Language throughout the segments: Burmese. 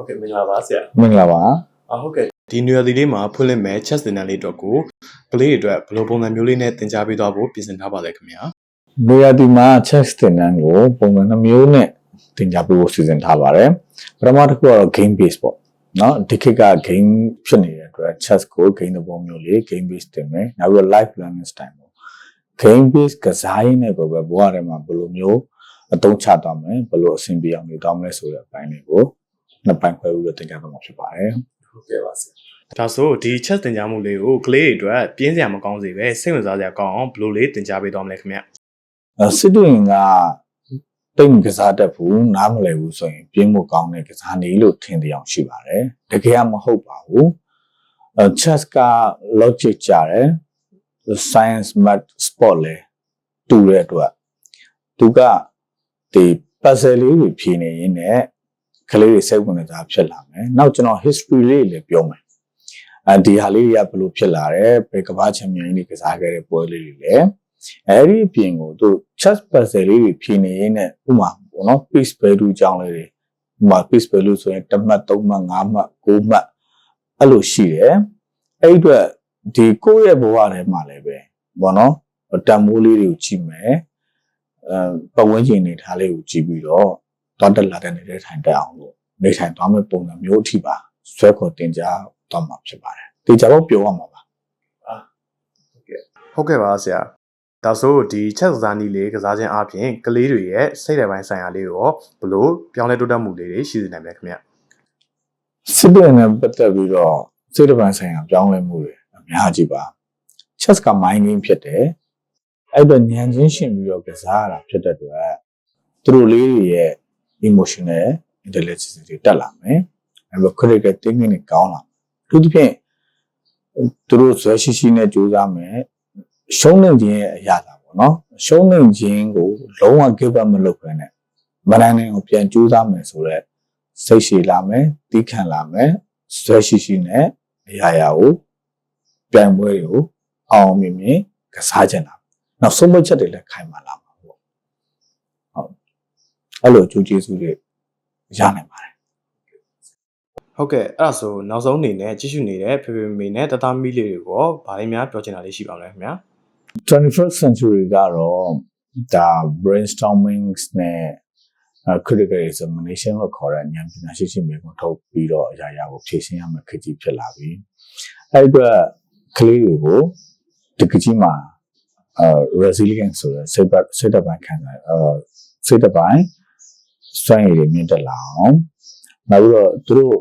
ဟုတ်ကဲ့မင်္ဂလာပါဆရာမင်္ဂလာပါဟုတ်ကဲ့ဒီနွေရာသီလေးမှာဖွင့်လှစ်မဲ့ chess သင်တန်းလေးအတွက်ကိုကလေးတွေအတွက်ဘယ်လိုပုံစံမျိုးလေးနဲ့သင်ကြားပေးသွားဖို့ပြင်ဆင်ထားပါလဲခင်ဗျာနွေရာသီမှာ chess သင်တန်းကိုပုံစံနှမျိုးနဲ့သင်ကြားပေးဖို့စီစဉ်ထားပါတယ်ပထမတစ်ခုကတော့ game base ပေါ့နော်ဒီခေတ်က game ဖြစ်နေတဲ့အတွက် chess ကို game သဘောမျိုးလေး game base သင်မယ်နောက်ပြီးတော့ live learning style ပေါ့ game base ကစားရင်းနဲ့ကိုပဲဘဝထဲမှာဘယ်လိုမျိုးအသုံးချသွားမယ်ဘယ်လိုအဆင်ပြေအောင်နေသွားမလဲဆိုတဲ့အပိုင်းလေးကိုနှစ်ပိုင်းခွဲပြီးတော့သင်ကြားသွားမှာဖြစ်ပါတယ်ဟုတ်ကဲ့ပါဆရာဒါဆိုဒီ chess သင်ကြားမှုလေးကိုကလေးတွေအတွက်ပြင်းစရာမကောင်းစေပဲစိတ်ဝင်စားစရာကောင်းအောင်ဘယ်လိုလေးသင်ကြားပေးသွားမလဲခင်ဗျစစ်တူရင်ကတိတ်ကစားတတ်ဘူးနားမလည်ဘူးဆိုရင်ပြင်းဖို့ကောင်းတဲ့ကစားနည်းလို့ထင်တယ်အောင်ရှိပါတယ်တကယ်ကမဟုတ်ပါဘူးchess က logic ကြတယ် science math sport လဲတူတဲ့အတွက်သူကဒီ puzzle လေးတွေဖြေနေရင်းနဲ့ကလေးတွေစိတ်ဝင်စားဖြစ်လာမယ်နောက်ကျွန်တော် history လေးလည်းပြောမယ်ဒီဟာလေးတွေကဘယ်လိုဖြစ်လာတယ်ဘယ်ကမ္ဘာချန်ပီယံတွေကစားခဲ့တဲ့ပွဲလေးတွေလဲအဲ့ဒီအပြင်ကိုသူ chess puzzle လေးတွေဖြေနေရင်းနဲ့ဥမာပေါ့နော် piece value အကြောင်းလေးတွေဥမာ piece value ဆိုရင်1မှတ်3မှတ်5မှတ်9မှတ်အဲ့လိုရှိတယ်အဲ့အတွက်ဒီကိုယ့်ရဲ့ဘဝထဲမှာလည်းပဲပေါ့နော်တန်မိုးလေးတွေကိုကြည့်မယ်ပတ်ဝန်းကျင်နေထားလေးကိုကြည့်ပြီးတော့သွားတက်လာတဲ့နေတဲ့ထိုင်တက်အောင်လို့နေထိုင်သွားမယ့်ပုံစံမျိုးအထိပါဆွဲခေါ်တင်ကြားသွားမှာဖြစ်ပါတယ်ဒီကြတော့ပြောရမှာပါဟုတ်ကဲ့ပါဆရာဒါဆိုဒီ chess ကစားနည်းလေးကစားခြင်းအပြင်ကလေးတွေရဲ့စိတ်ဓာတ်ပိုင်းဆိုင်ရာလေးကိုဘလို့ပြောင်းလဲတိုးတက်မှုလေးတွေရှိနေနိုင်မလဲခင်ဗျစစ်ပွဲနဲ့ပတ်သက်ပြီးတော့စိတ်ဓာတ်ပိုင်းဆိုင်ရာပြောင်းလဲမှုတွေအများကြီးပါ chess က mind game ဖြစ်တယ်အဲ့တော့ဉာဏ်ချင်းရှင်ပြီးတော့ကစားရတာဖြစ်တဲ့အတွက်သူတို့လေးတွေရဲ့ emotional intelligence တွေတက်လာမယ်အဲ့တော့ critical thinking တွေကောင်းလာသူတို့ဖြင့်သူတို့ဇွဲရှိရှိနဲ့ကြိုးစားမယ်ရှုံးနေခြင်းရဲ့အရာတာပေါ့နော်ရှုံးနေခြင်းကိုလုံးဝ give up မလုပ်ဘဲနဲ့မနိုင်နိုင်ကိုပြန်ကြိုးစားမယ်ဆိုတော့စိတ်ရှည်လာမယ်တီးခံလာမယ်ဇွဲရှိရှိနဲ့အရာရာကိုပြန်ပွဲတွေကိုအောင်မြင်မြင်ကစားကြတာနောက်ဆုံးမချက်တွေလည်းခိုင်မာလာမှာပေါ့ဟုတ်အဲ့လိုကြိုးကျေးဇူးတွေရနိုင်ပါတယ်ဟုတ်ကဲ့အဲ့ဒါဆိုနောက်ဆုံးအနေနဲ့ကြည့်ရှုနေတဲ့ဖေဖေမေနဲ့တသားမီလေးတွေကိုဗားလေးများပြောချင်တာလေးရှိပါမလဲခင်ဗျာ 21st century ကတော့ဒါ brainstorming နဲ့ critical examination လို့ခေါ်တဲ့ဉာဏ်ပညာရှိမျိုးကိုထုတ်ပြီးတော့အရာရာကိုဖြေရှင်းရမယ့်ခေတ်ကြီးဖြစ်လာပြီအဲ့အတွက်ကလေးတွေကိုဒီကကြီးမှာ resilience ဆိုတဲ့စိတ်ဓာတ်ပိုင်းခံစားစိတ်ဓာတ်ပိုင်းစွမ်းရည်တွေမြင့်တက်လာအောင်နောက်ပြီးတော့သူတို့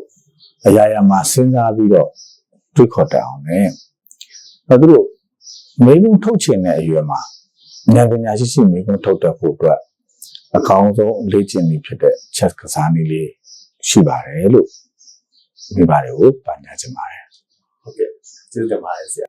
အရာရာမှာစဉ်းစားပြီးတော့တွေးခေါ်တတ်အောင်နဲ့နောက်သူတို့မိကုံထုတ်ချင်တဲ့အရွယ်မှာဉာဏ်ပညာရှိမိကုံထုတ်တတ်ဖို့အတွက်အကောင်းဆုံးလေ့ကျင့်နည်းဖြစ်တဲ့ chess ကစားနည်းလေးရှိပါတယ်လို့မိပါတယ်ကိုပန်ကြားချင်ပါတယ်ဟုတ်ကဲ့ကျေးဇူးတင်ပါတယ်ဆရာ